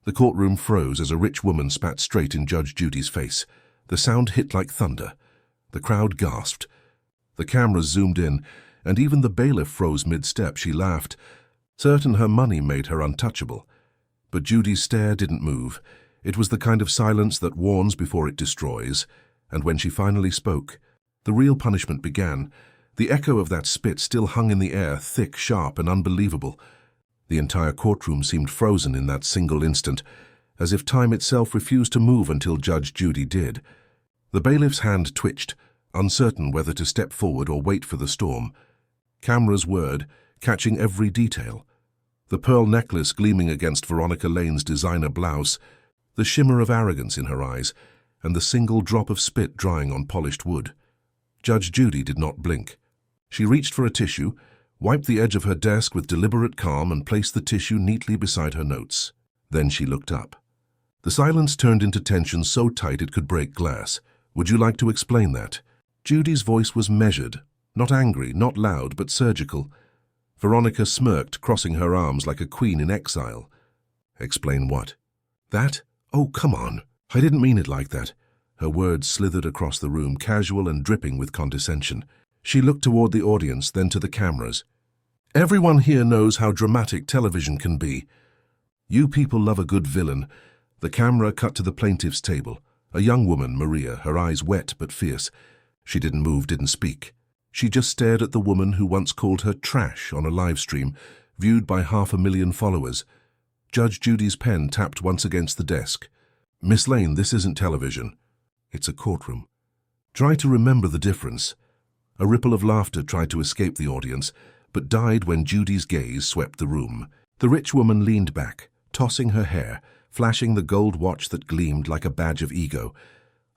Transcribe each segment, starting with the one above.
The courtroom froze as a rich woman spat straight in Judge Judy's face. The sound hit like thunder. The crowd gasped. The cameras zoomed in, and even the bailiff froze mid-step. She laughed, certain her money made her untouchable. But Judy's stare didn't move. It was the kind of silence that warns before it destroys. And when she finally spoke, the real punishment began. The echo of that spit still hung in the air, thick, sharp, and unbelievable. The entire courtroom seemed frozen in that single instant, as if time itself refused to move until Judge Judy did. The bailiff's hand twitched, uncertain whether to step forward or wait for the storm. Cameras whirred, catching every detail. The pearl necklace gleaming against Veronica Lane's designer blouse, the shimmer of arrogance in her eyes, and the single drop of spit drying on polished wood. Judge Judy did not blink. She reached for a tissue, wiped the edge of her desk with deliberate calm, and placed the tissue neatly beside her notes. Then she looked up. The silence turned into tension so tight it could break glass. "Would you like to explain that?" Judy's voice was measured, not angry, not loud, but surgical. Veronica smirked, crossing her arms like a queen in exile. "Explain what?" "That? Oh, come on. I didn't mean it like that." Her words slithered across the room, casual and dripping with condescension. She looked toward the audience, then to the cameras. "Everyone here knows how dramatic television can be. You people love a good villain." The camera cut to the plaintiff's table. A young woman, Maria, her eyes wet but fierce. She didn't move, didn't speak. She just stared at the woman who once called her trash on a live stream, viewed by 500,000 followers. Judge Judy's pen tapped once against the desk. "Miss Lane, this isn't television. It's a courtroom. Try to remember the difference." A ripple of laughter tried to escape the audience, but died when Judy's gaze swept the room. The rich woman leaned back, tossing her hair, flashing the gold watch that gleamed like a badge of ego.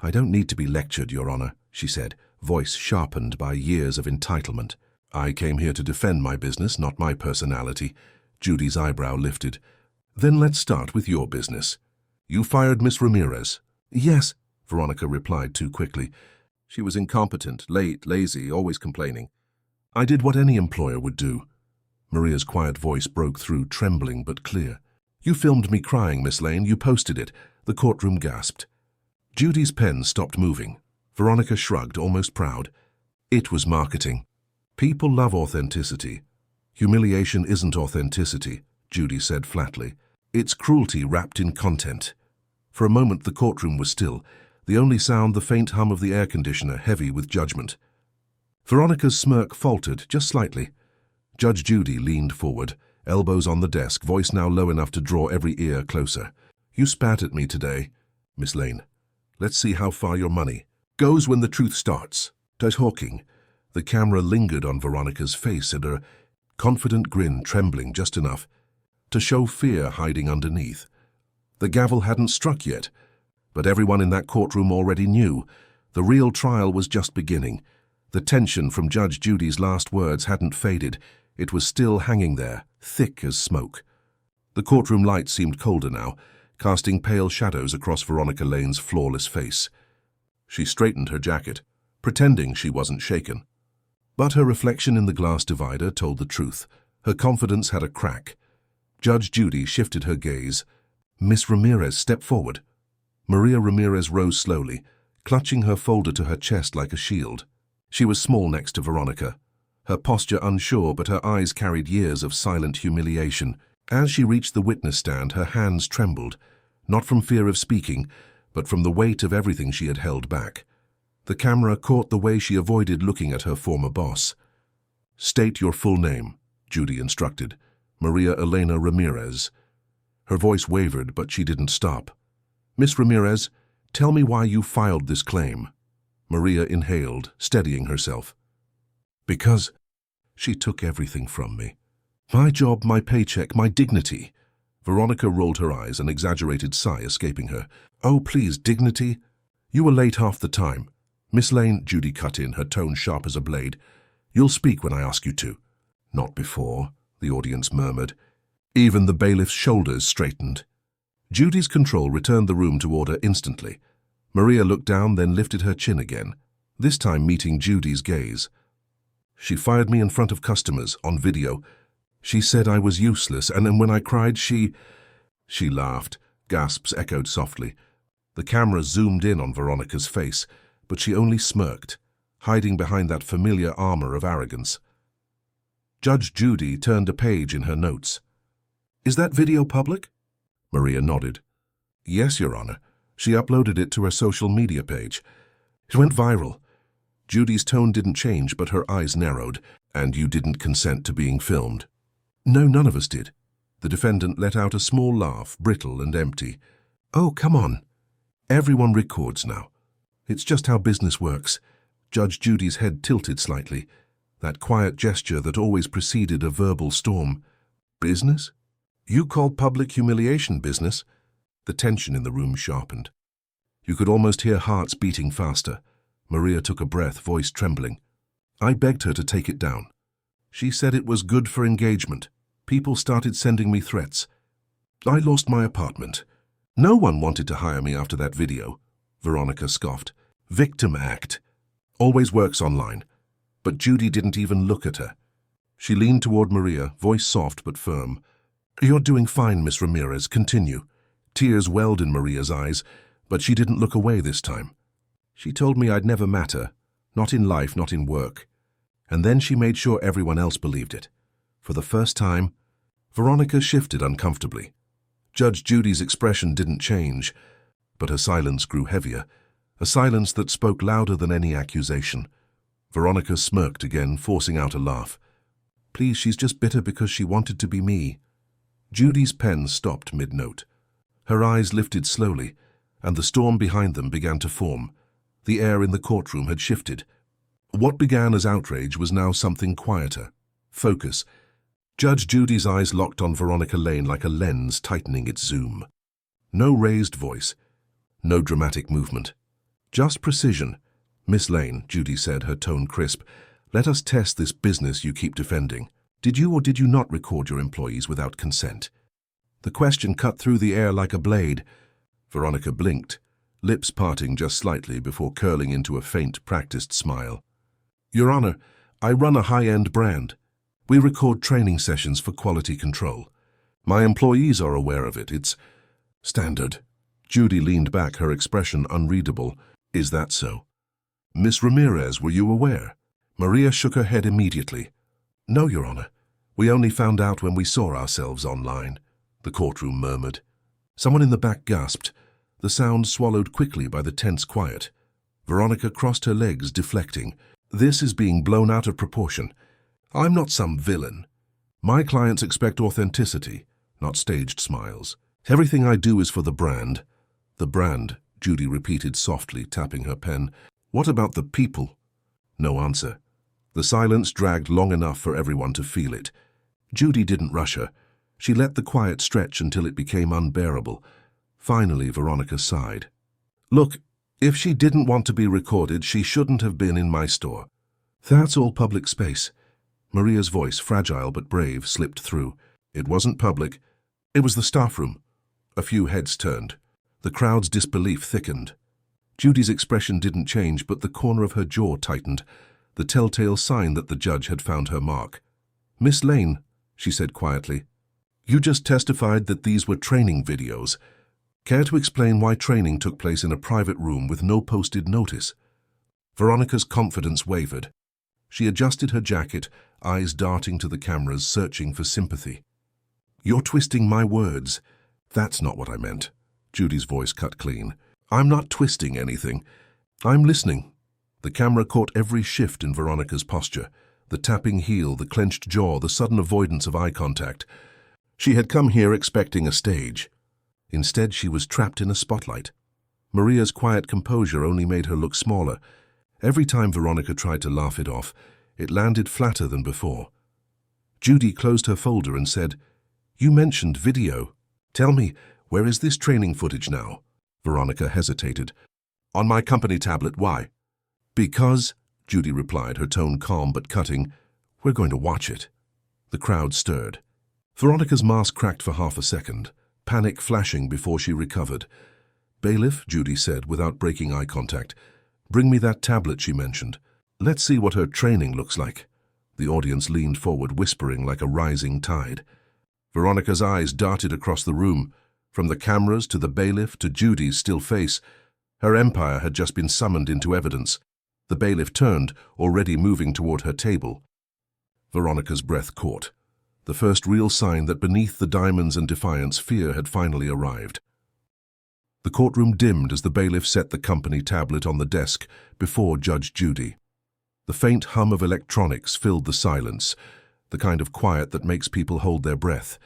"I don't need to be lectured, Your Honor," she said, voice sharpened by years of entitlement. "I came here to defend my business, not my personality." Judy's eyebrow lifted. "Then let's start with your business. You fired Miss Ramirez." "Yes," Veronica replied too quickly. She was incompetent, late, lazy, always complaining. "I did what any employer would do." Maria's quiet voice broke through, trembling but clear. "You filmed me crying, Miss Lane. You posted it." The courtroom gasped. Judy's pen stopped moving. Veronica shrugged, almost proud. It was marketing. People love authenticity. Humiliation isn't authenticity, Judy said flatly. It's cruelty wrapped in content. For a moment the courtroom was still, the only sound the faint hum of the air conditioner, heavy with judgment. Veronica's smirk faltered, just slightly. Judge Judy leaned forward, elbows on the desk, voice now low enough to draw every ear closer. "You spat at me today, Miss Lane. Let's see how far your money goes when the truth starts." Talking. The camera lingered on Veronica's face, and her confident grin trembling just enough to show fear hiding underneath. The gavel hadn't struck yet, but everyone in that courtroom already knew. The real trial was just beginning. The tension from Judge Judy's last words hadn't faded. It was still hanging there, thick as smoke. The courtroom light seemed colder now, casting pale shadows across Veronica Lane's flawless face. She straightened her jacket, pretending she wasn't shaken. But her reflection in the glass divider told the truth. Her confidence had a crack. Judge Judy shifted her gaze. "Miss Ramirez, step forward." Maria Ramirez rose slowly, clutching her folder to her chest like a shield. She was small next to Veronica, her posture unsure, but her eyes carried years of silent humiliation. As she reached the witness stand, her hands trembled, not from fear of speaking, but from the weight of everything she had held back. The camera caught the way she avoided looking at her former boss. "State your full name," Judy instructed. "Maria Elena Ramirez." Her voice wavered, but she didn't stop. "Miss Ramirez, tell me why you filed this claim." Maria inhaled, steadying herself. "Because she took everything from me. My job, my paycheck, my dignity." Veronica rolled her eyes, an exaggerated sigh escaping her. "Oh, please, dignity? You were late half the time." "Miss Lane," Judy cut in, her tone sharp as a blade. "You'll speak when I ask you to." "Not before," the audience murmured. Even the bailiff's shoulders straightened. Judy's control returned the room to order instantly. Maria looked down, then lifted her chin again, this time meeting Judy's gaze. "She fired me in front of customers, on video. She said I was useless, and then when I cried, she laughed, Gasps echoed softly. The camera zoomed in on Veronica's face, but she only smirked, hiding behind that familiar armor of arrogance. Judge Judy turned a page in her notes. "Is that video public?" Maria nodded. "Yes, Your Honor. She uploaded it to her social media page. It went viral." Judy's tone didn't change, but her eyes narrowed. "And you didn't consent to being filmed?" "No, none of us did." The defendant let out a small laugh, brittle and empty. "Oh, come on. Everyone records now. It's just how business works." Judge Judy's head tilted slightly, that quiet gesture that always preceded a verbal storm. "Business? You call public humiliation business?" The tension in the room sharpened. You could almost hear hearts beating faster. Maria took a breath, voice trembling. "I begged her to take it down. She said it was good for engagement. People started sending me threats. I lost my apartment. No one wanted to hire me after that video." Veronica scoffed. "Victim act. Always works online." But Judy didn't even look at her. She leaned toward Maria, voice soft but firm. "You're doing fine, Miss Ramirez. Continue." Tears welled in Maria's eyes, but she didn't look away this time. "She told me I'd never matter, not in life, not in work. And then she made sure everyone else believed it. For the first time." Veronica shifted uncomfortably. Judge Judy's expression didn't change, but her silence grew heavier, a silence that spoke louder than any accusation. Veronica smirked again, forcing out a laugh. "Please, she's just bitter because she wanted to be me." Judy's pen stopped mid-note. Her eyes lifted slowly, and the storm behind them began to form. The air in the courtroom had shifted. What began as outrage was now something quieter. Focus. Judge Judy's eyes locked on Veronica Lane like a lens tightening its zoom. No raised voice. No dramatic movement. Just precision. "Miss Lane," Judy said, her tone crisp, "let us test this business you keep defending. Did you or did you not record your employees without consent?" The question cut through the air like a blade. Veronica blinked, lips parting just slightly before curling into a faint, practiced smile. "Your Honor, I run a high-end brand. We record training sessions for quality control. My employees are aware of it. It's standard." Judy leaned back, her expression unreadable. "Is that so?" "Miss Ramirez, were you aware?" Maria shook her head immediately. "No, Your Honor. We only found out when we saw ourselves online," the courtroom murmured. Someone in the back gasped, the sound swallowed quickly by the tense quiet. Veronica crossed her legs, deflecting. "This is being blown out of proportion. I'm not some villain. My clients expect authenticity, not staged smiles. Everything I do is for the brand." "The brand," Judy repeated softly, tapping her pen. "What about the people?" No answer. The silence dragged long enough for everyone to feel it. Judy didn't rush her. She let the quiet stretch until it became unbearable. Finally, Veronica sighed. "Look, if she didn't want to be recorded, she shouldn't have been in my store. That's all public space." Maria's voice, fragile but brave, slipped through. "It wasn't public. It was the staff room." A few heads turned. The crowd's disbelief thickened. Judy's expression didn't change, but the corner of her jaw tightened, the telltale sign that the judge had found her mark. "Miss Lane," she said quietly, "you just testified that these were training videos. Care to explain why training took place in a private room with no posted notice?" Veronica's confidence wavered. She adjusted her jacket, eyes darting to the cameras, searching for sympathy. "You're twisting my words." "That's not what I meant." Judy's voice cut clean. "I'm not twisting anything. I'm listening." The camera caught every shift in Veronica's posture, the tapping heel, the clenched jaw, the sudden avoidance of eye contact. She had come here expecting a stage. Instead, she was trapped in a spotlight. Maria's quiet composure only made her look smaller. Every time Veronica tried to laugh it off, it landed flatter than before. Judy closed her folder and said, "You mentioned video. Tell me, where is this training footage now?" Veronica hesitated. "On my company tablet. Why?" "Because," Judy replied, her tone calm but cutting, "we're going to watch it." The crowd stirred. Veronica's mask cracked for half a second, panic flashing before she recovered. "Bailiff," Judy said without breaking eye contact, "bring me that tablet she mentioned. Let's see what her training looks like." The audience leaned forward, whispering like a rising tide. Veronica's eyes darted across the room. From the cameras to the bailiff to Judy's still face, her empire had just been summoned into evidence. The bailiff turned, already moving toward her table. Veronica's breath caught. The first real sign that beneath the diamonds and defiance, fear had finally arrived. The courtroom dimmed as the bailiff set the company tablet on the desk before Judge Judy. The faint hum of electronics filled the silence, the kind of quiet that makes people hold their breath.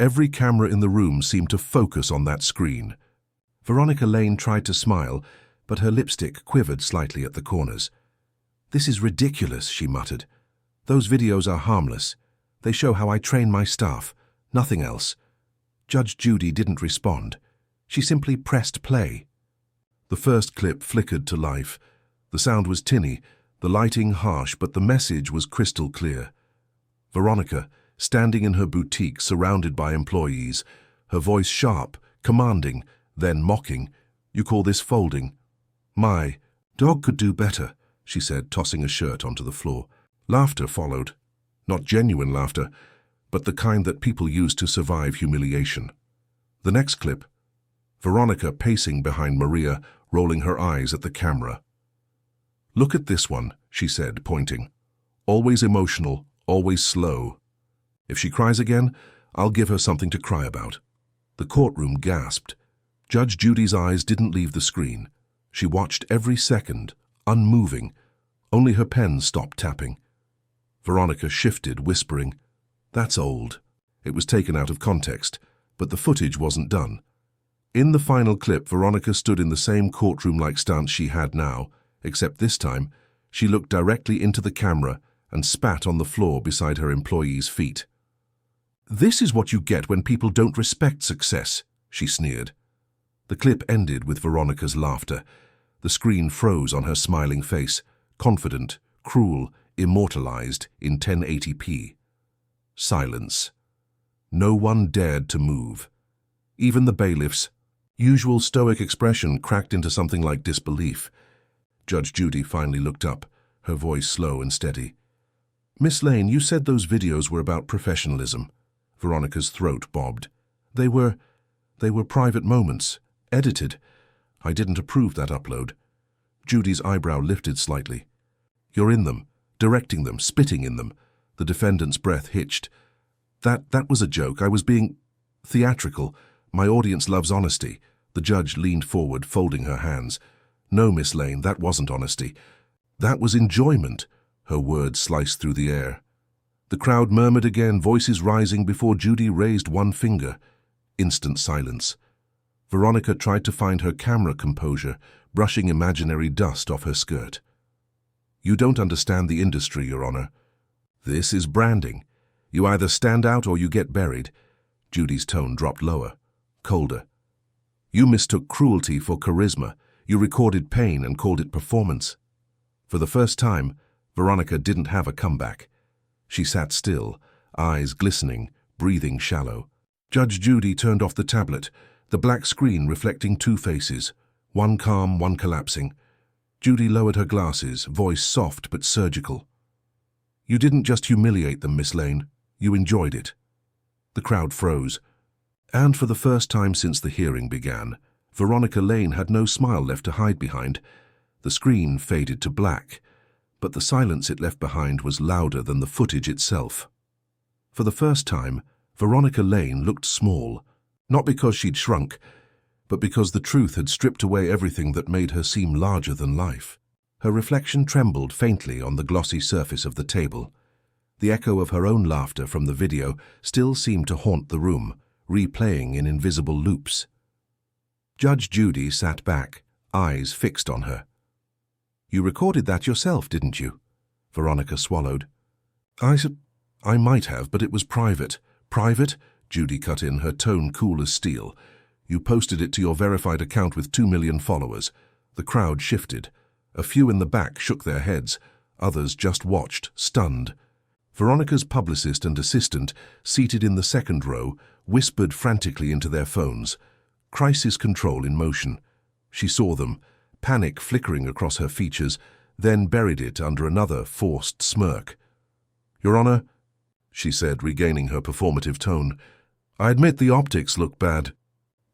Every camera in the room seemed to focus on that screen. Veronica Lane tried to smile, but her lipstick quivered slightly at the corners. "This is ridiculous," she muttered. "Those videos are harmless. They show how I train my staff, nothing else." Judge Judy didn't respond. She simply pressed play. The first clip flickered to life. The sound was tinny, the lighting harsh, but the message was crystal clear. Veronica, standing in her boutique surrounded by employees, her voice sharp, commanding, then mocking. "You call this folding? My dog could do better," she said, tossing a shirt onto the floor. Laughter followed. Not genuine laughter, but the kind that people use to survive humiliation. The next clip, Veronica pacing behind Maria, rolling her eyes at the camera. "Look at this one," she said, pointing. "Always emotional, always slow. If she cries again, I'll give her something to cry about." The courtroom gasped. Judge Judy's eyes didn't leave the screen. She watched every second, unmoving. Only her pen stopped tapping. Veronica shifted, whispering, "That's old." It was taken out of context, but the footage wasn't done. In the final clip, Veronica stood in the same courtroom-like stance she had now, except this time, she looked directly into the camera and spat on the floor beside her employee's feet. "This is what you get when people don't respect success," she sneered. The clip ended with Veronica's laughter. The screen froze on her smiling face, confident, cruel, immortalized in 1080p. Silence. No one dared to move. Even the bailiff's usual stoic expression cracked into something like disbelief. Judge Judy finally looked up, her voice slow and steady. "Miss Lane, you said those videos were about professionalism." Veronica's throat bobbed. They were private moments, edited. I didn't approve that upload." Judy's eyebrow lifted slightly. "You're in them, directing them, spitting in them." The defendant's breath hitched. That was a joke. I was being theatrical. My audience loves honesty." The judge leaned forward, folding her hands. "No, Miss Lane, that wasn't honesty. That was enjoyment." Her words sliced through the air. The crowd murmured again, voices rising before Judy raised one finger. Instant silence. Veronica tried to find her camera composure, brushing imaginary dust off her skirt. "You don't understand the industry, Your Honor. This is branding. You either stand out or you get buried." Judy's tone dropped lower, colder. "You mistook cruelty for charisma. You recorded pain and called it performance." For the first time, Veronica didn't have a comeback. She sat still, eyes glistening, breathing shallow. Judge Judy turned off the tablet, the black screen reflecting two faces, one calm, one collapsing. Judy lowered her glasses, voice soft but surgical. "You didn't just humiliate them, Miss Lane. You enjoyed it." The crowd froze. And for the first time since the hearing began, Veronica Lane had no smile left to hide behind. The screen faded to black, but the silence it left behind was louder than the footage itself. For the first time, Veronica Lane looked small, not because she'd shrunk, but because the truth had stripped away everything that made her seem larger than life. Her reflection trembled faintly on the glossy surface of the table. The echo of her own laughter from the video still seemed to haunt the room, replaying in invisible loops. Judge Judy sat back, eyes fixed on her. "You recorded that yourself, didn't you?" Veronica swallowed. I might have, but it was private." "Private?" Judy cut in, her tone cool as steel. "You posted it to your verified account with 2 million followers." The crowd shifted. A few in the back shook their heads. Others just watched, stunned. Veronica's publicist and assistant, seated in the second row, whispered frantically into their phones. Crisis control in motion. She saw them, panic flickering across her features, then buried it under another forced smirk. "Your Honor," she said, regaining her performative tone, "I admit the optics look bad."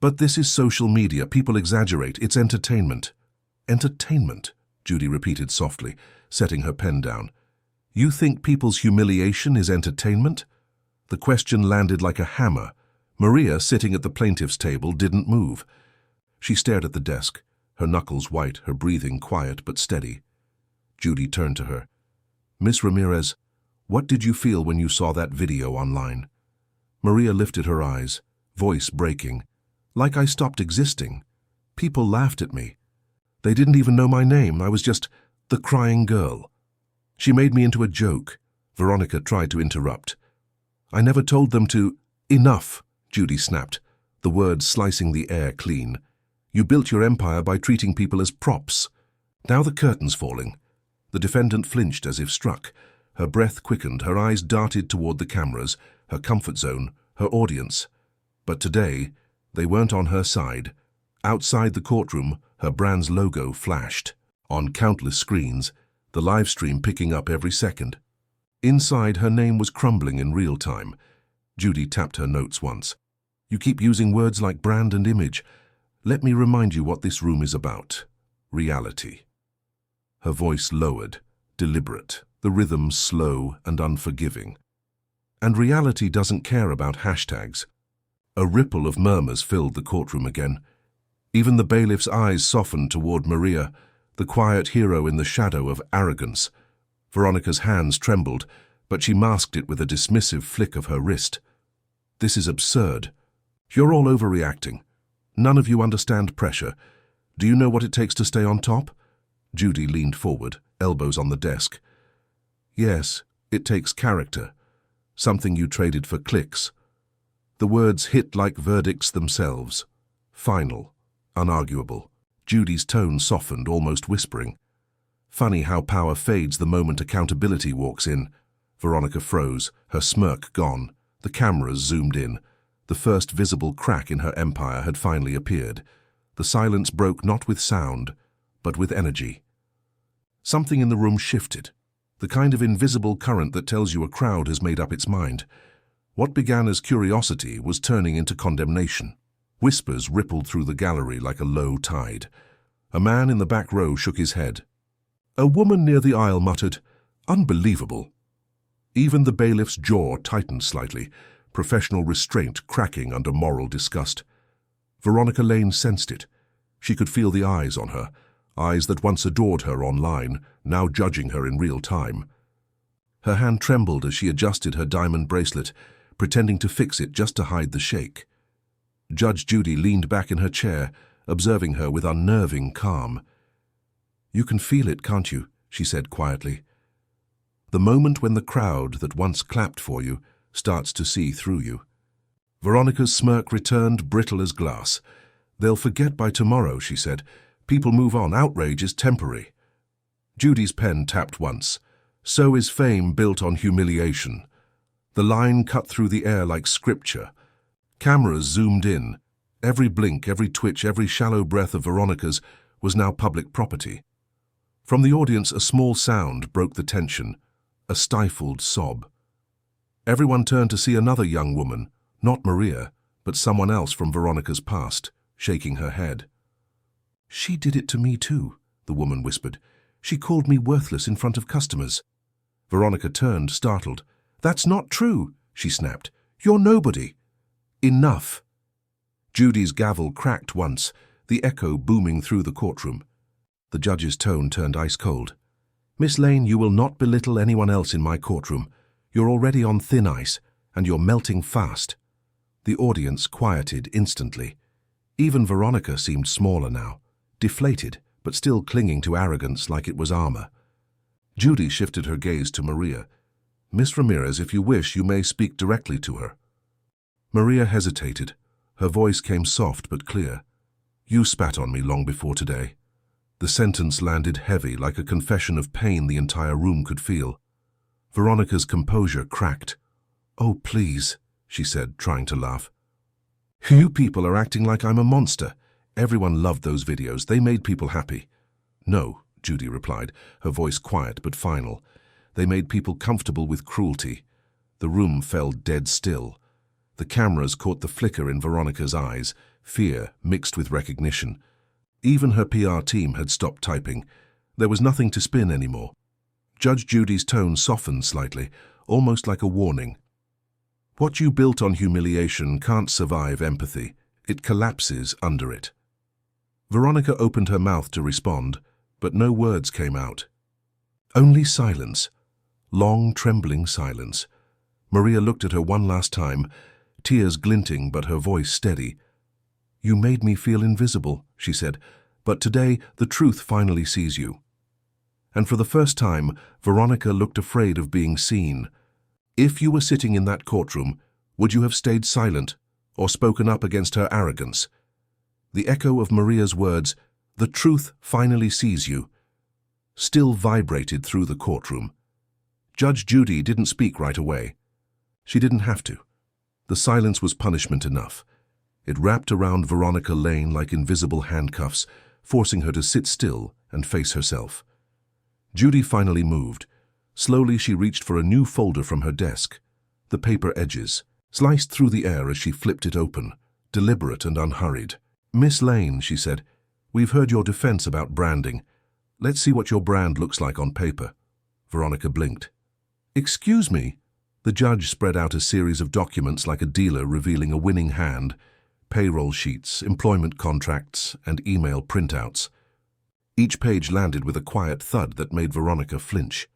But this is social media. People exaggerate. It's entertainment. Entertainment, Judy repeated softly, setting her pen down. You think people's humiliation is entertainment? The question landed like a hammer. Maria, sitting at the plaintiff's table, didn't move. She stared at the desk, her knuckles white, her breathing quiet but steady. Judy turned to her. Miss Ramirez, what did you feel when you saw that video online? Maria lifted her eyes, voice breaking. Like I stopped existing. People laughed at me. They didn't even know my name. I was just the crying girl. She made me into a joke. Veronica tried to interrupt. I never told them to... Enough, Judy snapped, the words slicing the air clean. You built your empire by treating people as props. Now the curtain's falling. The defendant flinched as if struck. Her breath quickened, her eyes darted toward the cameras, her comfort zone, her audience. But today, they weren't on her side. Outside the courtroom, her brand's logo flashed. On countless screens, the live stream picking up every second. Inside, her name was crumbling in real time. Judy tapped her notes once. You keep using words like brand and image. Let me remind you what this room is about. Reality. Her voice lowered, deliberate, the rhythm slow and unforgiving. And reality doesn't care about hashtags. A ripple of murmurs filled the courtroom again. Even the bailiff's eyes softened toward Maria, the quiet hero in the shadow of Arrogance. Veronica's hands trembled, but she masked it with a dismissive flick of her wrist. This is absurd. You're all overreacting. None of you understand pressure. Do you know what it takes to stay on top? Judy leaned forward, elbows on the desk. Yes, it takes character. Something you traded for clicks. The words hit like verdicts themselves. Final, unarguable. Judy's tone softened, almost whispering. Funny how power fades the moment accountability walks in. Veronica froze, her smirk gone. The cameras zoomed in. The first visible crack in her empire had finally appeared. The silence broke not with sound, but with energy. Something in the room shifted, the kind of invisible current that tells you a crowd has made up its mind. What began as curiosity was turning into condemnation. Whispers rippled through the gallery like a low tide. A man in the back row shook his head. A woman near the aisle muttered, "Unbelievable." Even the bailiff's jaw tightened slightly, professional restraint cracking under moral disgust. Veronica Lane sensed it. She could feel the eyes on her, eyes that once adored her online, now judging her in real time. Her hand trembled as she adjusted her diamond bracelet, pretending to fix it just to hide the shake. Judge Judy leaned back in her chair, observing her with unnerving calm. "You can feel it, can't you?" she said quietly. "The moment when the crowd that once clapped for you starts to see through you." Veronica's smirk returned, brittle as glass. "They'll forget by tomorrow," she said. "People move on. Outrage is temporary." Judy's pen tapped once. "So is fame built on humiliation." The line cut through the air like scripture. Cameras zoomed in. Every blink, every twitch, every shallow breath of Veronica's was now public property. From the audience, a small sound broke the tension, a stifled sob. Everyone turned to see another young woman, not Maria, but someone else from Veronica's past, shaking her head. "She did it to me too," the woman whispered. "She called me worthless in front of customers." Veronica turned, startled. "That's not true," she snapped. "You're nobody." "Enough." Judy's gavel cracked once, the echo booming through the courtroom. The judge's tone turned ice cold. "Miss Lane, you will not belittle anyone else in my courtroom. You're already on thin ice, and you're melting fast." The audience quieted instantly. Even Veronica seemed smaller now, deflated, but still clinging to arrogance like it was armor. Judy shifted her gaze to Maria. "Miss Ramirez, if you wish, you may speak directly to her." Maria hesitated. Her voice came soft but clear. "You spat on me long before today." The sentence landed heavy, like a confession of pain the entire room could feel. Veronica's composure cracked. "Oh, please," she said, trying to laugh. "You people are acting like I'm a monster. Everyone loved those videos. They made people happy." "No," Judy replied, her voice quiet but final. "They made people comfortable with cruelty." The room fell dead still. The cameras caught the flicker in Veronica's eyes, fear mixed with recognition. Even her PR team had stopped typing. There was nothing to spin anymore. Judge Judy's tone softened slightly, almost like a warning. What you built on humiliation can't survive empathy. It collapses under it. Veronica opened her mouth to respond, but no words came out. Only silence. Long, trembling silence. Maria looked at her one last time, tears glinting but her voice steady. "You made me feel invisible," she said, "but today the truth finally sees you." And for the first time, Veronica looked afraid of being seen. If you were sitting in that courtroom, would you have stayed silent or spoken up against her arrogance? The echo of Maria's words, "The truth finally sees you," still vibrated through the courtroom. Judge Judy didn't speak right away. She didn't have to. The silence was punishment enough. It wrapped around Veronica Lane like invisible handcuffs, forcing her to sit still and face herself. Judy finally moved. Slowly she reached for a new folder from her desk. The paper edges sliced through the air as she flipped it open, deliberate and unhurried. "Miss Lane," she said, "we've heard your defense about branding. Let's see what your brand looks like on paper." Veronica blinked. "Excuse me?" The judge spread out a series of documents like a dealer revealing a winning hand: payroll sheets, employment contracts, and email printouts. Each page landed with a quiet thud that made Veronica flinch.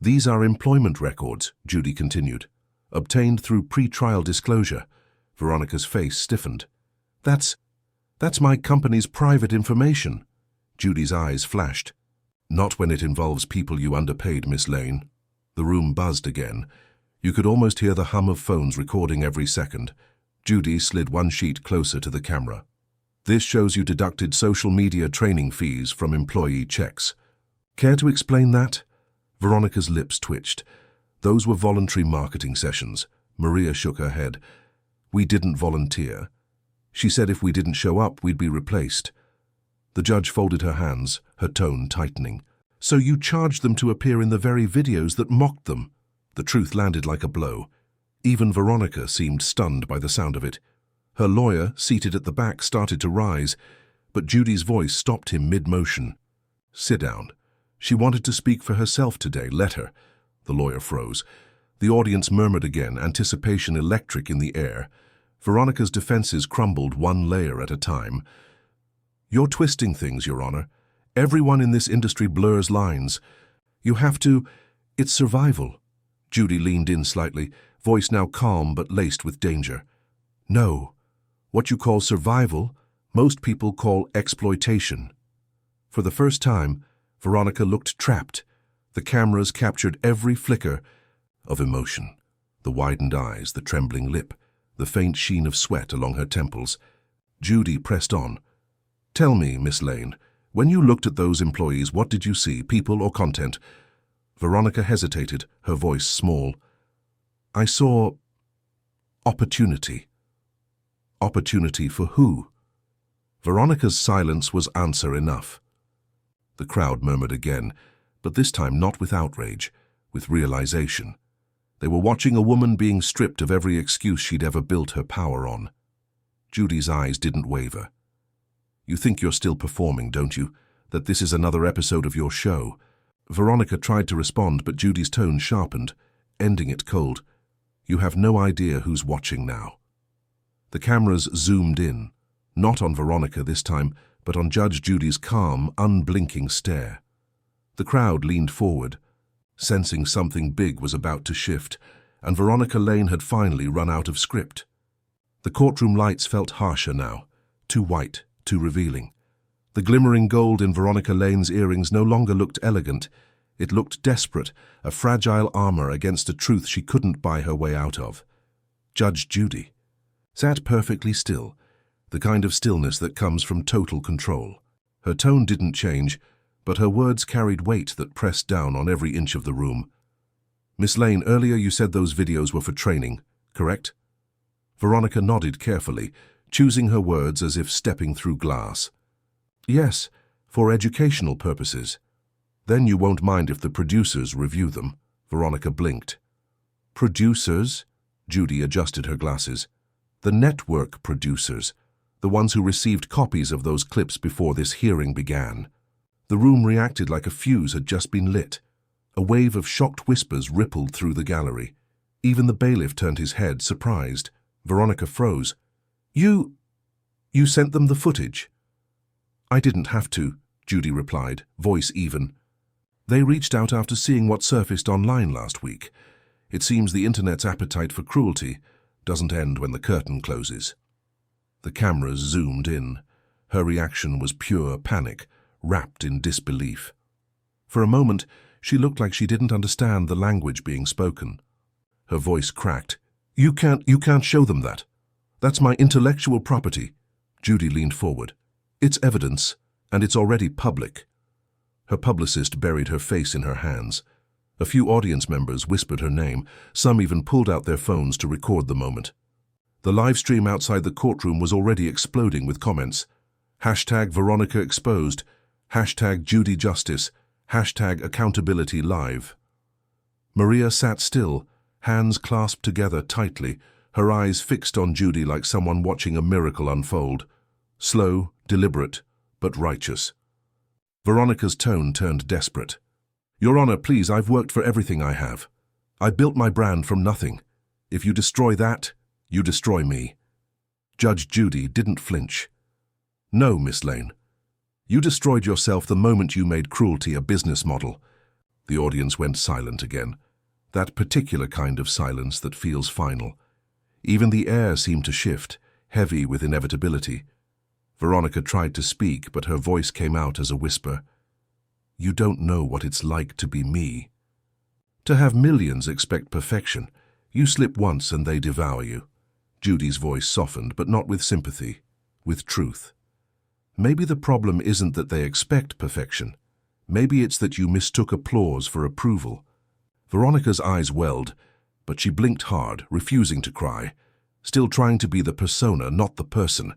"These are employment records," Judy continued, "obtained through pre-trial disclosure." Veronica's face stiffened. That's my company's private information." Judy's eyes flashed. "Not when it involves people you underpaid, Miss Lane." The room buzzed again. You could almost hear the hum of phones recording every second. Judy slid one sheet closer to the camera. "This shows you deducted social media training fees from employee checks. Care to explain that?" Veronica's lips twitched. "Those were voluntary marketing sessions." Maria shook her head. "We didn't volunteer. She said if we didn't show up, we'd be replaced." The judge folded her hands, her tone tightening. "So you charged them to appear in the very videos that mocked them?" The truth landed like a blow. Even Veronica seemed stunned by the sound of it. Her lawyer, seated at the back, started to rise, but Judy's voice stopped him mid-motion. "Sit down. She wanted to speak for herself today. Let her." The lawyer froze. The audience murmured again, anticipation electric in the air. Veronica's defenses crumbled one layer at a time. "You're twisting things, Your Honor. Everyone in this industry blurs lines. You have to... It's survival." Judy leaned in slightly, voice now calm but laced with danger. "No. What you call survival, most people call exploitation." For the first time, Veronica looked trapped. The cameras captured every flicker of emotion. The widened eyes, the trembling lip, the faint sheen of sweat along her temples. Judy pressed on. "Tell me, Miss Lane, when you looked at those employees, what did you see, people or content?" Veronica hesitated, her voice small. "I saw... opportunity." "Opportunity for who?" Veronica's silence was answer enough. The crowd murmured again, but this time not with outrage, with realization. They were watching a woman being stripped of every excuse she'd ever built her power on. Judy's eyes didn't waver. "You think you're still performing, don't you? That this is another episode of your show?" Veronica tried to respond, but Judy's tone sharpened, ending it cold. "You have no idea who's watching now." The cameras zoomed in, not on Veronica this time, but on Judge Judy's calm, unblinking stare. The crowd leaned forward, sensing something big was about to shift, and Veronica Lane had finally run out of script. The courtroom lights felt harsher now, too white, too revealing. The glimmering gold in Veronica Lane's earrings no longer looked elegant. It looked desperate, a fragile armor against a truth she couldn't buy her way out of. Judge Judy sat perfectly still, the kind of stillness that comes from total control. Her tone didn't change, but her words carried weight that pressed down on every inch of the room. "Miss Lane, earlier you said those videos were for training, correct?" Veronica nodded carefully, choosing her words as if stepping through glass. "Yes, for educational purposes." "Then you won't mind if the producers review them." Veronica blinked. "Producers?" Judy adjusted her glasses. "The network producers. the ones who received copies of those clips before this hearing began. The room reacted like a fuse had just been lit. A wave of shocked whispers rippled through the gallery. Even the bailiff turned his head, surprised. Veronica froze. You sent them the footage?" "I didn't have to," Judy replied, voice even. "They reached out after seeing what surfaced online last week. It seems the internet's appetite for cruelty doesn't end when the curtain closes." The cameras zoomed in. Her reaction was pure panic, wrapped in disbelief. For a moment, she looked like she didn't understand the language being spoken. Her voice cracked. You can't show them that. That's my intellectual property." Judy leaned forward. "It's evidence, and it's already public." Her publicist buried her face in her hands. A few audience members whispered her name. Some even pulled out their phones to record the moment. The live stream outside the courtroom was already exploding with comments. Hashtag Veronica exposed. Hashtag Judy Justice. Hashtag Accountability Live. Maria sat still, hands clasped together tightly, her eyes fixed on Judy like someone watching a miracle unfold. Slow, deliberate, but righteous. Veronica's tone turned desperate. "Your Honor, please, I've worked for everything I have. I built my brand from nothing. If you destroy that, you destroy me." Judge Judy didn't flinch. "No, Miss Lane. You destroyed yourself the moment you made cruelty a business model." The audience went silent again. That particular kind of silence that feels final. Even the air seemed to shift, heavy with inevitability. Veronica tried to speak, but her voice came out as a whisper. "You don't know what it's like to be me. To have millions expect perfection. You slip once and they devour you." Judy's voice softened, but not with sympathy, with truth. "Maybe the problem isn't that they expect perfection. Maybe it's that you mistook applause for approval." Veronica's eyes welled, but she blinked hard, refusing to cry, still trying to be the persona, not the person.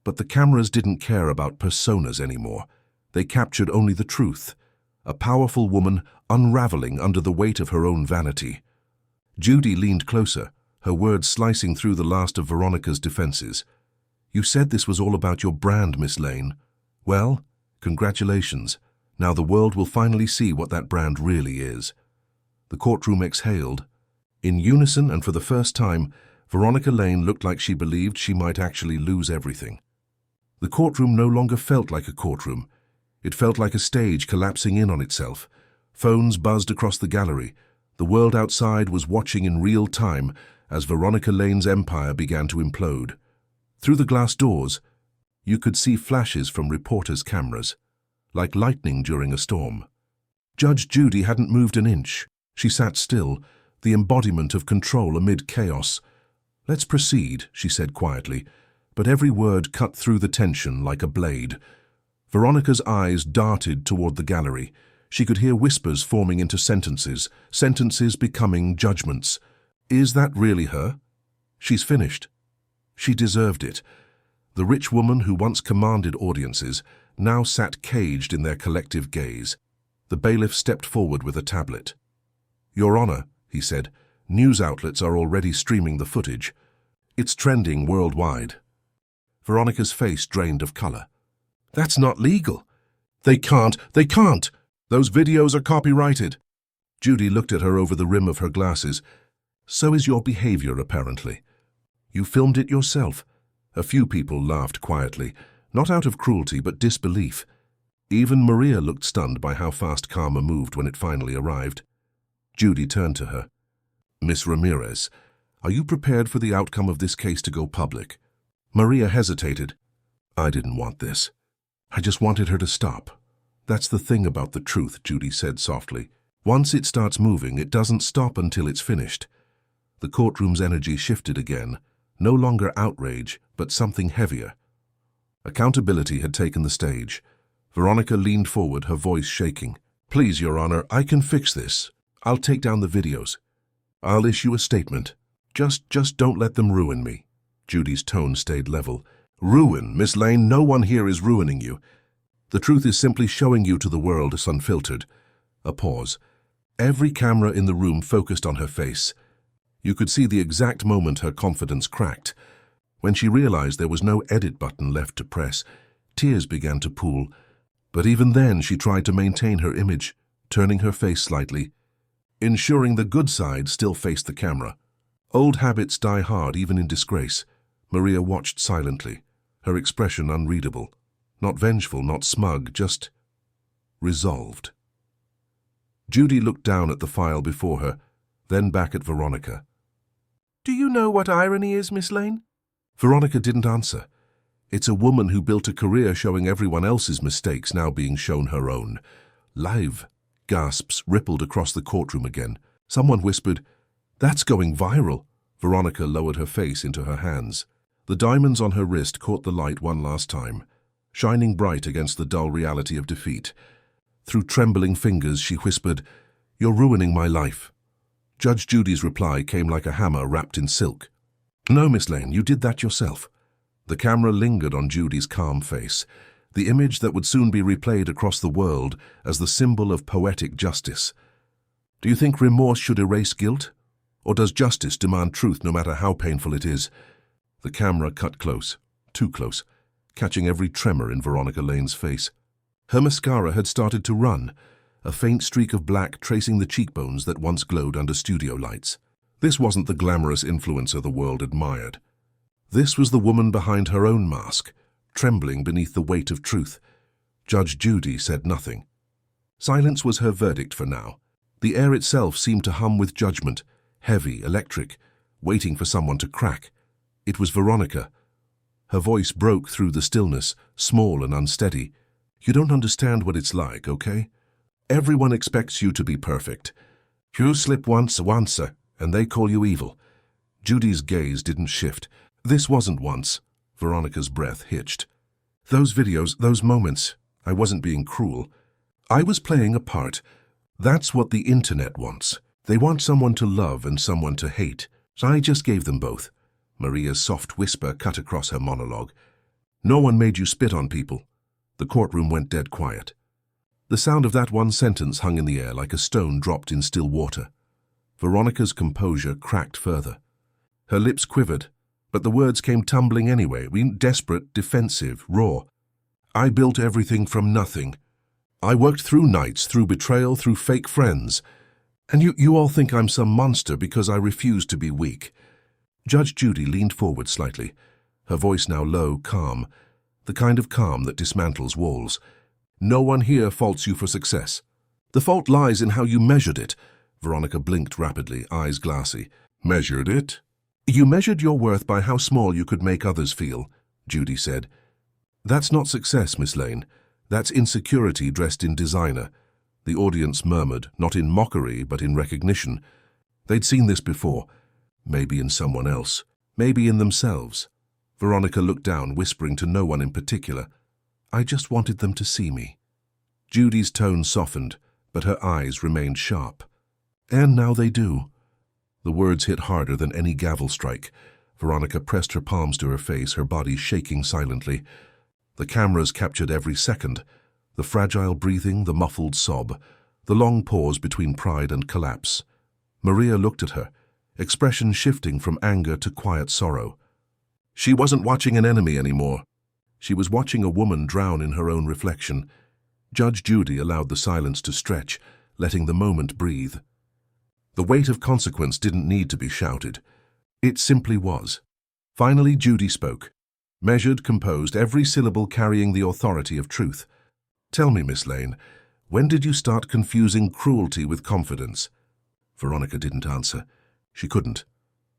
But the cameras didn't care about personas anymore. They captured only the truth. A powerful woman unraveling under the weight of her own vanity. Judy leaned closer, her words slicing through the last of Veronica's defenses. "You said this was all about your brand, Miss Lane. Well, congratulations. Now the world will finally see what that brand really is." The courtroom exhaled. In unison and for the first time, Veronica Lane looked like she believed she might actually lose everything. The courtroom no longer felt like a courtroom. It felt like a stage collapsing in on itself. Phones buzzed across the gallery. The world outside was watching in real time as Veronica Lane's empire began to implode. Through the glass doors, you could see flashes from reporters' cameras, like lightning during a storm. Judge Judy hadn't moved an inch. She sat still, the embodiment of control amid chaos. "Let's proceed," she said quietly, but every word cut through the tension like a blade. Veronica's eyes darted toward the gallery. She could hear whispers forming into sentences, sentences becoming judgments. Is that really her? She's finished. She deserved it. The rich woman who once commanded audiences now sat caged in their collective gaze. The bailiff stepped forward with a tablet. "Your Honor," he said, "news outlets are already streaming the footage. It's trending worldwide." Veronica's face drained of color. "That's not legal." They can't! Those videos are copyrighted." Judy looked at her over the rim of her glasses. "So is your behavior, apparently. You filmed it yourself." A few people laughed quietly, not out of cruelty but disbelief. Even Maria looked stunned by how fast karma moved when it finally arrived. Judy turned to her. "Miss Ramirez, are you prepared for the outcome of this case to go public?" Maria hesitated. "I didn't want this. I just wanted her to stop." "That's the thing about the truth," Judy said softly. "Once it starts moving, it doesn't stop until it's finished." The courtroom's energy shifted again, no longer outrage, but something heavier. Accountability had taken the stage. Veronica leaned forward, her voice shaking. "Please, Your Honor, I can fix this. I'll take down the videos. I'll issue a statement. Just don't let them ruin me." Judy's tone stayed level. "Ruin, Miss Lane, no one here is ruining you. The truth is simply showing you to the world as unfiltered." A pause. Every camera in the room focused on her face. You could see the exact moment her confidence cracked. When she realized there was no edit button left to press, tears began to pool. But even then she tried to maintain her image, turning her face slightly, ensuring the good side still faced the camera. Old habits die hard even in disgrace. Maria watched silently, her expression unreadable. Not vengeful, not smug, just resolved. Judy looked down at the file before her, then back at Veronica. "Do you know what irony is, Miss Lane?" Veronica didn't answer. It's a woman who built a career showing everyone else's mistakes now being shown her own. Live gasps rippled across the courtroom again. Someone whispered, "That's going viral." Veronica lowered her face into her hands. The diamonds on her wrist caught the light one last time, shining bright against the dull reality of defeat. Through trembling fingers, she whispered, "You're ruining my life." Judge Judy's reply came like a hammer wrapped in silk. "No, Miss Lane, you did that yourself." The camera lingered on Judy's calm face, the image that would soon be replayed across the world as the symbol of poetic justice. "Do you think remorse should erase guilt? Or does justice demand truth no matter how painful it is?" The camera cut close, too close, catching every tremor in Veronica Lane's face. Her mascara had started to run, a faint streak of black tracing the cheekbones that once glowed under studio lights. This wasn't the glamorous influencer the world admired. This was the woman behind her own mask, trembling beneath the weight of truth. Judge Judy said nothing. Silence was her verdict for now. The air itself seemed to hum with judgment, heavy, electric, waiting for someone to crack. It was Veronica. Her voice broke through the stillness, small and unsteady. "You don't understand what it's like, okay? Everyone expects you to be perfect. You slip once, and they call you evil." Judy's gaze didn't shift. "This wasn't once." Veronica's breath hitched. "Those videos, those moments, I wasn't being cruel. I was playing a part. That's what the internet wants. They want someone to love and someone to hate. So I just gave them both." Maria's soft whisper cut across her monologue. "No one made you spit on people." The courtroom went dead quiet. The sound of that one sentence hung in the air like a stone dropped in still water. Veronica's composure cracked further. Her lips quivered, but the words came tumbling anyway, desperate, defensive, raw. "I built everything from nothing. I worked through nights, through betrayal, through fake friends. And you all think I'm some monster because I refuse to be weak." Judge Judy leaned forward slightly, her voice now low, calm, the kind of calm that dismantles walls. "No one here faults you for success. The fault lies in how you measured it." Veronica blinked rapidly, eyes glassy. "Measured it?" "You measured your worth by how small you could make others feel," Judy said. "That's not success, Miss Lane. That's insecurity dressed in designer." The audience murmured, not in mockery, but in recognition. They'd seen this before. Maybe in someone else. Maybe in themselves. Veronica looked down, whispering to no one in particular. "I just wanted them to see me." Judy's tone softened, but her eyes remained sharp. "And now they do." The words hit harder than any gavel strike. Veronica pressed her palms to her face, her body shaking silently. The cameras captured every second. The fragile breathing, the muffled sob, the long pause between pride and collapse. Maria looked at her, expression shifting from anger to quiet sorrow. She wasn't watching an enemy anymore. She was watching a woman drown in her own reflection. Judge Judy allowed the silence to stretch, letting the moment breathe. The weight of consequence didn't need to be shouted. It simply was. Finally, Judy spoke. Measured, composed, every syllable carrying the authority of truth. "Tell me, Miss Lane, when did you start confusing cruelty with confidence?" Veronica didn't answer. She couldn't.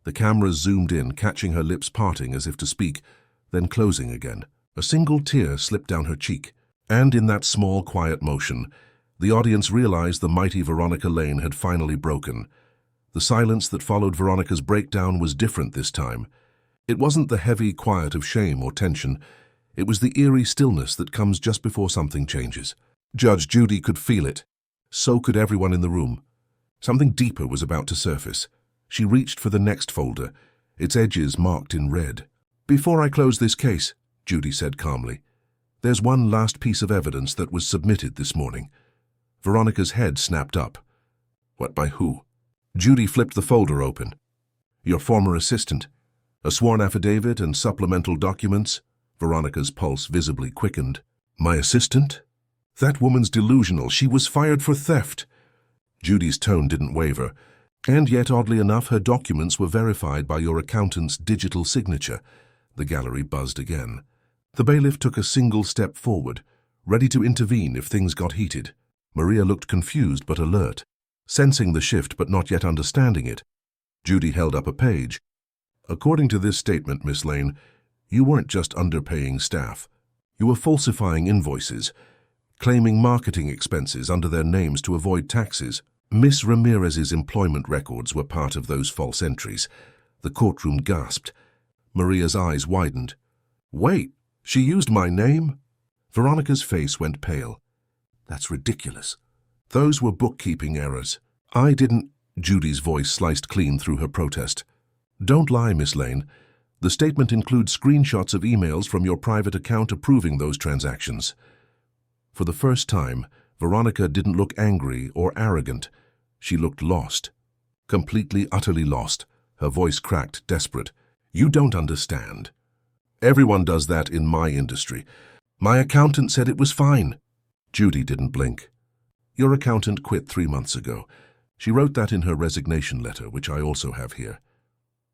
The camera zoomed in, catching her lips parting as if to speak, then closing again. A single tear slipped down her cheek. And in that small, quiet motion, the audience realized the mighty Veronica Lane had finally broken. The silence that followed Veronica's breakdown was different this time. It wasn't the heavy quiet of shame or tension. It was the eerie stillness that comes just before something changes. Judge Judy could feel it. So could everyone in the room. Something deeper was about to surface. She reached for the next folder, its edges marked in red. "Before I close this case," Judy said calmly, "there's one last piece of evidence that was submitted this morning." Veronica's head snapped up. "What, by who?" Judy flipped the folder open. "Your former assistant. A sworn affidavit and supplemental documents? Veronica's pulse visibly quickened. My assistant? That woman's delusional. She was fired for theft. Judy's tone didn't waver, and yet, oddly enough, her documents were verified by your accountant's digital signature. The gallery buzzed again. The bailiff took a single step forward, ready to intervene if things got heated. Maria looked confused but alert, sensing the shift but not yet understanding it. Judy held up a page. According to this statement, Miss Lane, you weren't just underpaying staff. You were falsifying invoices, claiming marketing expenses under their names to avoid taxes. Miss Ramirez's employment records were part of those false entries. The courtroom gasped. Maria's eyes widened. Wait, she used my name? Veronica's face went pale. That's ridiculous. Those were bookkeeping errors. I didn't... Judy's voice sliced clean through her protest. Don't lie, Miss Lane. The statement includes screenshots of emails from your private account approving those transactions. For the first time, Veronica didn't look angry or arrogant. She looked lost. Completely, utterly lost. Her voice cracked, desperate. You don't understand. Everyone does that in my industry. My accountant said it was fine. Judy didn't blink. Your accountant quit 3 months ago. She wrote that in her resignation letter, which I also have here.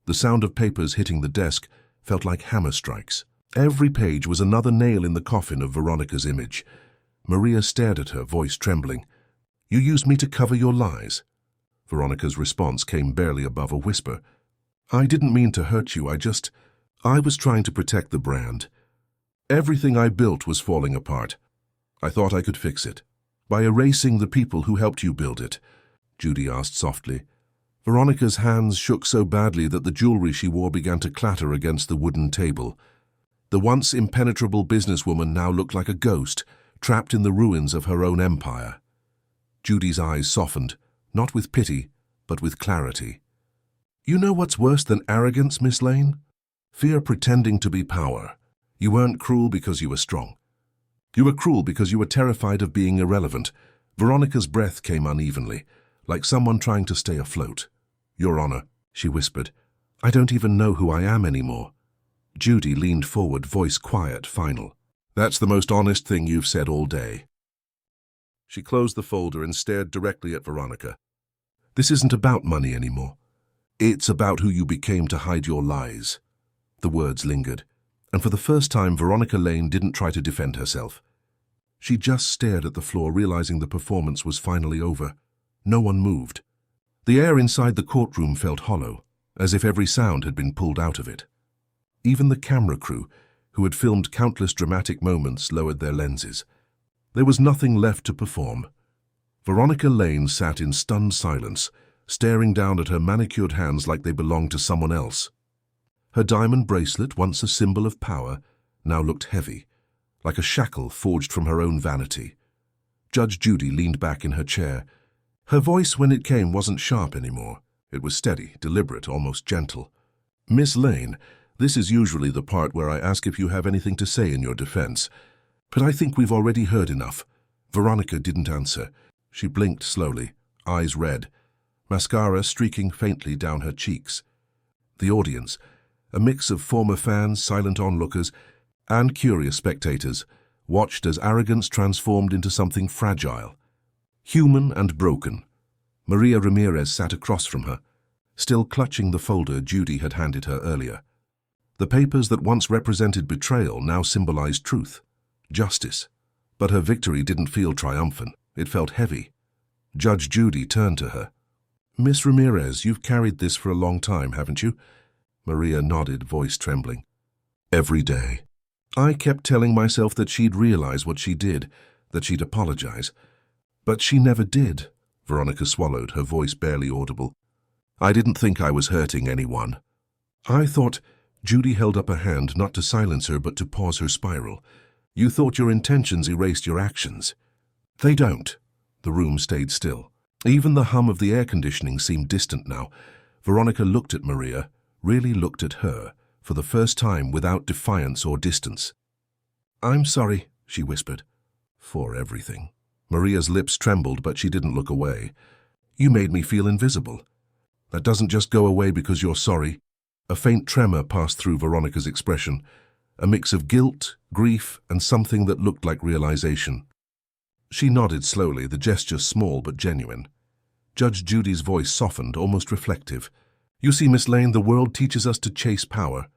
The sound of papers hitting the desk felt like hammer strikes. Every page was another nail in the coffin of Veronica's image. Maria stared at her, voice trembling. You used me to cover your lies. Veronica's response came barely above a whisper. I didn't mean to hurt you, I was trying to protect the brand. Everything I built was falling apart. I thought I could fix it. By erasing the people who helped you build it, Judy asked softly. Veronica's hands shook so badly that the jewelry she wore began to clatter against the wooden table. The once impenetrable businesswoman now looked like a ghost, trapped in the ruins of her own empire. Judy's eyes softened, not with pity, but with clarity. You know what's worse than arrogance, Miss Lane? Fear pretending to be power. You weren't cruel because you were strong. You were cruel because you were terrified of being irrelevant. Veronica's breath came unevenly, like someone trying to stay afloat. Your Honor, she whispered, I don't even know who I am anymore. Judy leaned forward, voice quiet, final. That's the most honest thing you've said all day. She closed the folder and stared directly at Veronica. This isn't about money anymore. It's about who you became to hide your lies. The words lingered, and for the first time Veronica Lane didn't try to defend herself. She just stared at the floor, realizing the performance was finally over. No one moved. The air inside the courtroom felt hollow, as if every sound had been pulled out of it. Even the camera crew, who had filmed countless dramatic moments, lowered their lenses. There was nothing left to perform. Veronica Lane sat in stunned silence, staring down at her manicured hands like they belonged to someone else. Her diamond bracelet, once a symbol of power, now looked heavy, like a shackle forged from her own vanity. Judge Judy leaned back in her chair. Her voice, when it came, wasn't sharp anymore. It was steady, deliberate, almost gentle. Miss Lane, this is usually the part where I ask if you have anything to say in your defense. But I think we've already heard enough. Veronica didn't answer. She blinked slowly, eyes red, mascara streaking faintly down her cheeks. The audience, a mix of former fans, silent onlookers, and curious spectators, watched as Arrogance transformed into something fragile. Human and broken. Maria Ramirez sat across from her, still clutching the folder Judy had handed her earlier. The papers that once represented betrayal now symbolized truth, justice. But her victory didn't feel triumphant. It felt heavy. Judge Judy turned to her. Miss Ramirez, you've carried this for a long time, haven't you? Maria nodded, voice trembling. Every day. I kept telling myself that she'd realize what she did, that she'd apologize. But she never did. Veronica swallowed, her voice barely audible. I didn't think I was hurting anyone. I thought... Judy held up a hand, not to silence her, but to pause her spiral. You thought your intentions erased your actions. They don't. The room stayed still. Even the hum of the air conditioning seemed distant now. Veronica looked at Maria, really looked at her, for the first time without defiance or distance. I'm sorry, she whispered. For everything. Maria's lips trembled, but she didn't look away. You made me feel invisible. That doesn't just go away because you're sorry. A faint tremor passed through Veronica's expression, a mix of guilt, grief, and something that looked like realization. She nodded slowly, the gesture small but genuine. Judge Judy's voice softened, almost reflective. You see, Miss Lane, the world teaches us to chase power.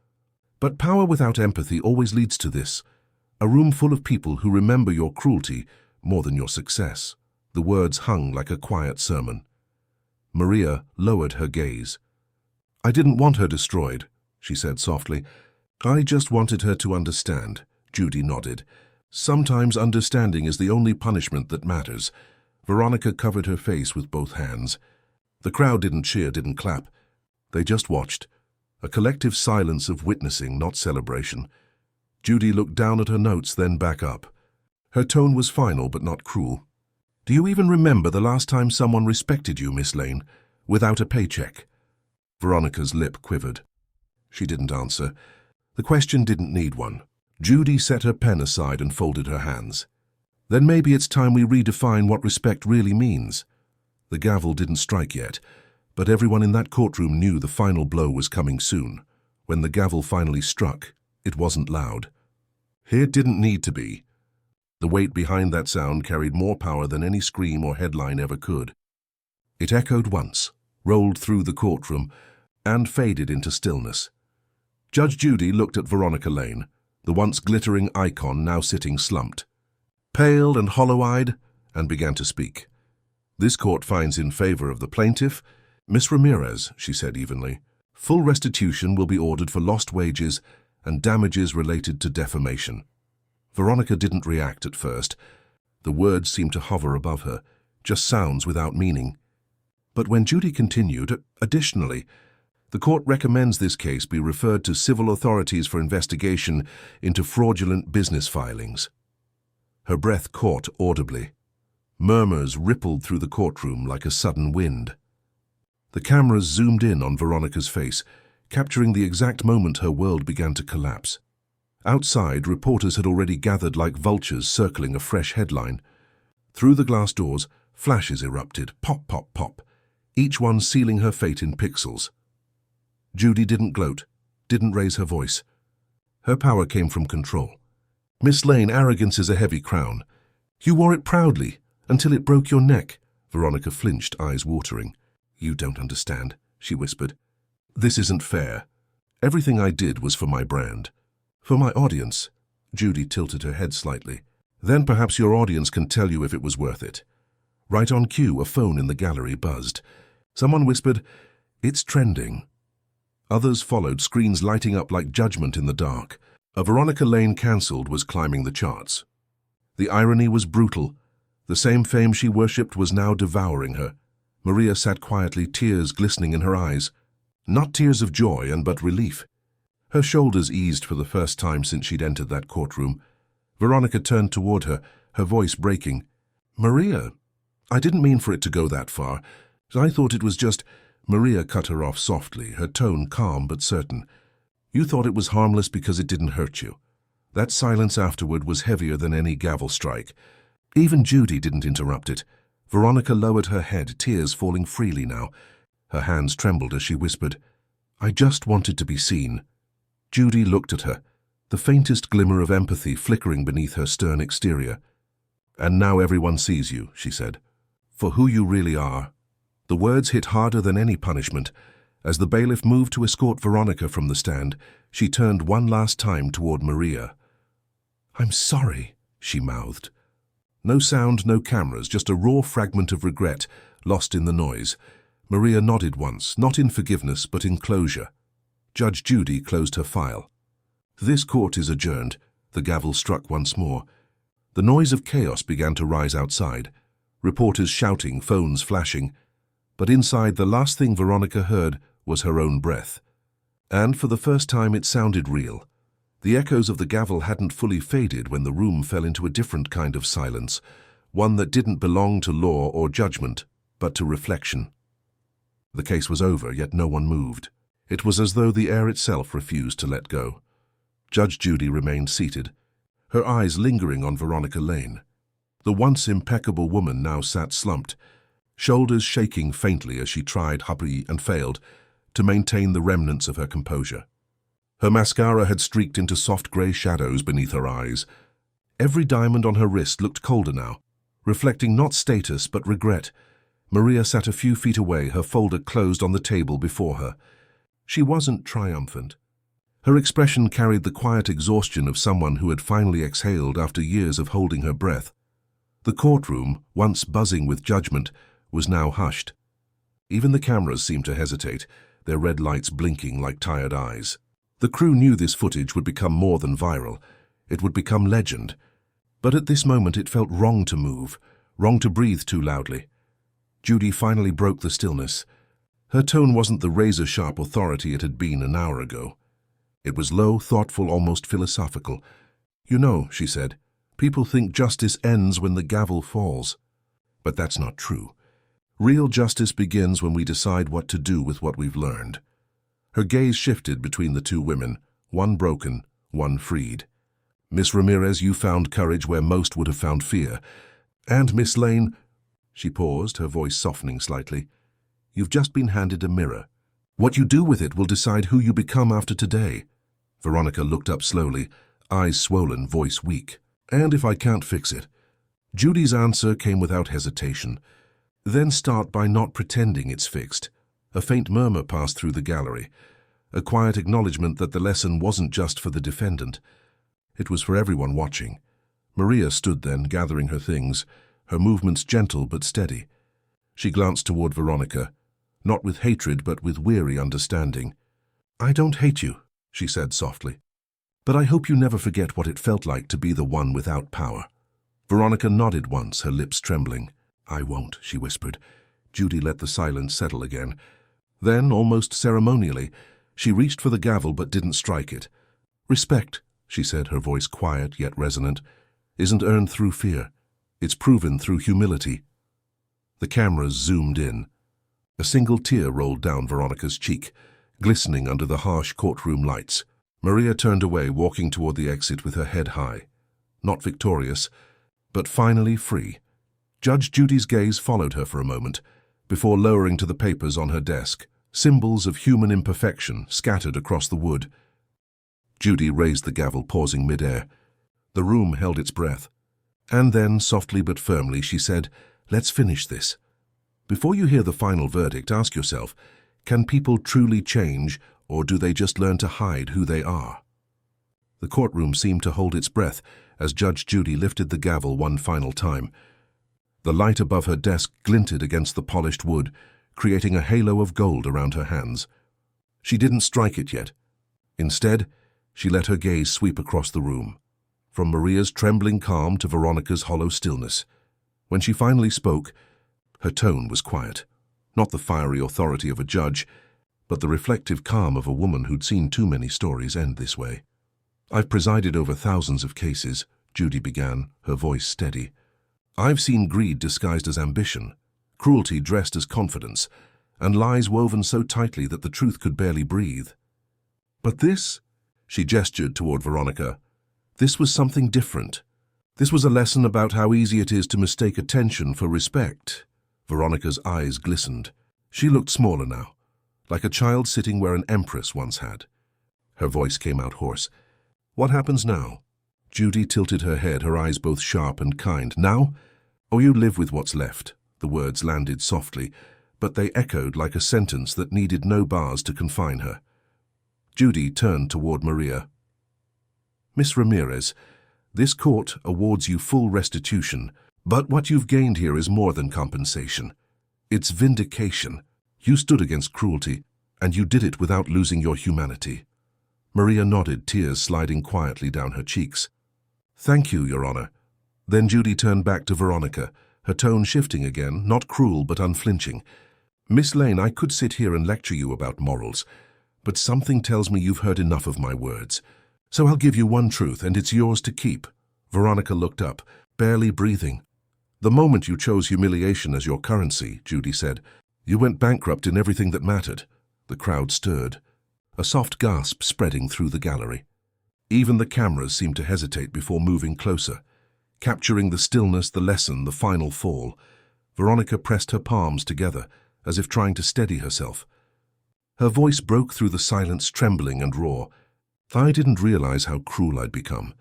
But power without empathy always leads to this. A room full of people who remember your cruelty more than your success. The words hung like a quiet sermon. Maria lowered her gaze. I didn't want her destroyed, she said softly. I just wanted her to understand. Judy nodded. Sometimes understanding is the only punishment that matters. Veronica covered her face with both hands. The crowd didn't cheer, didn't clap. They just watched. A collective silence of witnessing, not celebration. Judy looked down at her notes, then back up. Her tone was final but not cruel. Do you even remember the last time someone respected you, Miss Lane, without a paycheck? Veronica's lip quivered. She didn't answer. The question didn't need one. Judy set her pen aside and folded her hands. Then maybe it's time we redefine what respect really means. The gavel didn't strike yet, but everyone in that courtroom knew the final blow was coming soon. When the gavel finally struck, it wasn't loud. It didn't need to be. The weight behind that sound carried more power than any scream or headline ever could. It echoed once, rolled through the courtroom, and faded into stillness. Judge Judy looked at Veronica Lane, the once glittering icon now sitting slumped, pale and hollow-eyed, and began to speak. This court finds in favor of the plaintiff. Miss Ramirez, she said evenly, full restitution will be ordered for lost wages and damages related to defamation. Veronica didn't react at first. The words seemed to hover above her, just sounds without meaning. But when Judy continued, additionally, the court recommends this case be referred to civil authorities for investigation into fraudulent business filings. Her breath caught audibly. Murmurs rippled through the courtroom like a sudden wind. The cameras zoomed in on Veronica's face, capturing the exact moment her world began to collapse. Outside, reporters had already gathered like vultures circling a fresh headline. Through the glass doors, flashes erupted, pop, pop, pop, each one sealing her fate in pixels. Judy didn't gloat, didn't raise her voice. Her power came from control. Miss Lane, arrogance is a heavy crown. You wore it proudly, until it broke your neck. Veronica flinched, eyes watering. You don't understand, she whispered. This isn't fair. Everything I did was for my brand. For my audience. Judy tilted her head slightly. Then perhaps your audience can tell you if it was worth it. Right on cue, a phone in the gallery buzzed. Someone whispered, It's trending. Others followed, screens lighting up like judgment in the dark. A Veronica Lane cancelled was climbing the charts. The irony was brutal. The same fame she worshipped was now devouring her. Maria sat quietly, tears glistening in her eyes. Not tears of joy, but relief. Her shoulders eased for the first time since she'd entered that courtroom. Veronica turned toward her, her voice breaking. Maria, I didn't mean for it to go that far. I thought it was just... Maria cut her off softly, her tone calm but certain. You thought it was harmless because it didn't hurt you. That silence afterward was heavier than any gavel strike. Even Judy didn't interrupt it. Veronica lowered her head, tears falling freely now. Her hands trembled as she whispered, I just wanted to be seen. Judy looked at her, the faintest glimmer of empathy flickering beneath her stern exterior. And now everyone sees you, she said, for who you really are. The words hit harder than any punishment. As the bailiff moved to escort Veronica from the stand, she turned one last time toward Maria. I'm sorry, she mouthed. No sound, no cameras, just a raw fragment of regret, lost in the noise. Maria nodded once, not in forgiveness, but in closure. Judge Judy closed her file. This court is adjourned. The gavel struck once more. The noise of chaos began to rise outside. Reporters shouting, phones flashing. But inside, the last thing Veronica heard was her own breath. And for the first time it sounded real. The echoes of the gavel hadn't fully faded when the room fell into a different kind of silence, one that didn't belong to law or judgment, but to reflection. The case was over, yet no one moved. It was as though the air itself refused to let go. Judge Judy remained seated, her eyes lingering on Veronica Lane. The once impeccable woman now sat slumped, shoulders shaking faintly as she tried hurry and failed, to maintain the remnants of her composure. Her mascara had streaked into soft grey shadows beneath her eyes. Every diamond on her wrist looked colder now, reflecting not status but regret. Maria sat a few feet away, her folder closed on the table before her. She wasn't triumphant. Her expression carried the quiet exhaustion of someone who had finally exhaled after years of holding her breath. The courtroom, once buzzing with judgment, was now hushed. Even the cameras seemed to hesitate, their red lights blinking like tired eyes. The crew knew this footage would become more than viral. It would become legend. But at this moment it felt wrong to move, wrong to breathe too loudly. Judy finally broke the stillness. Her tone wasn't the razor-sharp authority it had been an hour ago. It was low, thoughtful, almost philosophical. "You know," she said, "people think justice ends when the gavel falls. But that's not true. Real justice begins when we decide what to do with what we've learned." Her gaze shifted between the two women, one broken, one freed. "Miss Ramirez, you found courage where most would have found fear. And Miss Lane," she paused, her voice softening slightly, "you've just been handed a mirror. What you do with it will decide who you become after today." Veronica looked up slowly, eyes swollen, voice weak. "And if I can't fix it?" Judy's answer came without hesitation. "Then start by not pretending it's fixed." A faint murmur passed through the gallery, a quiet acknowledgement that the lesson wasn't just for the defendant. It was for everyone watching. Maria stood then, gathering her things, her movements gentle but steady. She glanced toward Veronica, not with hatred but with weary understanding. "I don't hate you," she said softly, "but I hope you never forget what it felt like to be the one without power." Veronica nodded once, her lips trembling. "I won't," she whispered. Judy let the silence settle again. Then, almost ceremonially, she reached for the gavel but didn't strike it. "Respect," she said, her voice quiet yet resonant, "isn't earned through fear. It's proven through humility." The cameras zoomed in. A single tear rolled down Veronica's cheek, glistening under the harsh courtroom lights. Maria turned away, walking toward the exit with her head high. Not victorious, but finally free. Judge Judy's gaze followed her for a moment, before lowering to the papers on her desk, symbols of human imperfection scattered across the wood. Judy raised the gavel, pausing mid-air. The room held its breath. And then, softly but firmly, she said, "Let's finish this. Before you hear the final verdict, ask yourself, can people truly change, or do they just learn to hide who they are?" The courtroom seemed to hold its breath as Judge Judy lifted the gavel one final time. The light above her desk glinted against the polished wood, creating a halo of gold around her hands. She didn't strike it yet. Instead, she let her gaze sweep across the room, from Maria's trembling calm to Veronica's hollow stillness. When she finally spoke, her tone was quiet, not the fiery authority of a judge, but the reflective calm of a woman who'd seen too many stories end this way. "I've presided over thousands of cases," Judy began, her voice steady. "I've seen greed disguised as ambition, cruelty dressed as confidence, and lies woven so tightly that the truth could barely breathe. But this," she gestured toward Veronica, "this was something different. This was a lesson about how easy it is to mistake attention for respect." Veronica's eyes glistened. She looked smaller now, like a child sitting where an empress once had. Her voice came out hoarse. "What happens now?" Judy tilted her head, her eyes both sharp and kind. "Now? Oh, you live with what's left." The words landed softly, but they echoed like a sentence that needed no bars to confine her. Judy turned toward Maria. "Miss Ramirez, this court awards you full restitution, but what you've gained here is more than compensation. It's vindication. You stood against cruelty, and you did it without losing your humanity." Maria nodded, tears sliding quietly down her cheeks. "Thank you, Your Honor." Then Judy turned back to Veronica, her tone shifting again, not cruel but unflinching. "Miss Lane, I could sit here and lecture you about morals, but something tells me you've heard enough of my words. So I'll give you one truth, and it's yours to keep." Veronica looked up, barely breathing. "The moment you chose humiliation as your currency," Judy said, "you went bankrupt in everything that mattered." The crowd stirred, a soft gasp spreading through the gallery. Even the cameras seemed to hesitate before moving closer, capturing the stillness, the lesson, the final fall. Veronica pressed her palms together, as if trying to steady herself. Her voice broke through the silence, trembling and raw. "I didn't realize how cruel I'd become.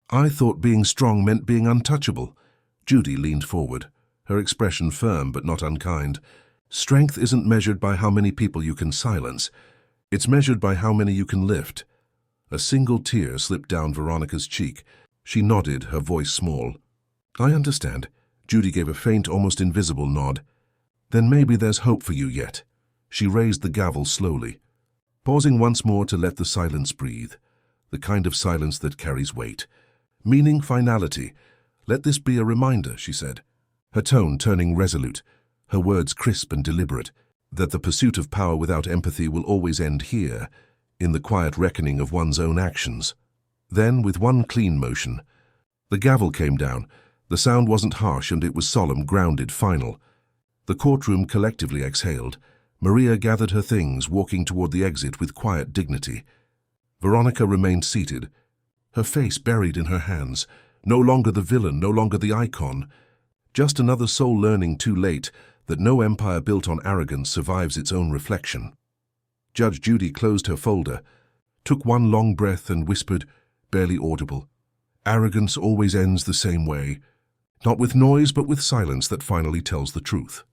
I thought being strong meant being untouchable." Judy leaned forward, her expression firm but not unkind. "Strength isn't measured by how many people you can silence. It's measured by how many you can lift." A single tear slipped down Veronica's cheek. She nodded, her voice small. "I understand." Judy gave a faint, almost invisible nod. "Then maybe there's hope for you yet." She raised the gavel slowly, pausing once more to let the silence breathe, the kind of silence that carries weight. "Meaning finality. Let this be a reminder," she said, her tone turning resolute, her words crisp and deliberate, that the pursuit of power without empathy will always end here, in the quiet reckoning of one's own actions. Then, with one clean motion, the gavel came down. The sound wasn't harsh, and it was solemn, grounded, final. The courtroom collectively exhaled. Maria gathered her things, walking toward the exit with quiet dignity. Veronica remained seated, her face buried in her hands, no longer the villain, no longer the icon, just another soul learning too late that no empire built on arrogance survives its own reflection. Judge Judy closed her folder, took one long breath and whispered, barely audible, "Arrogance always ends the same way, not with noise but with silence that finally tells the truth."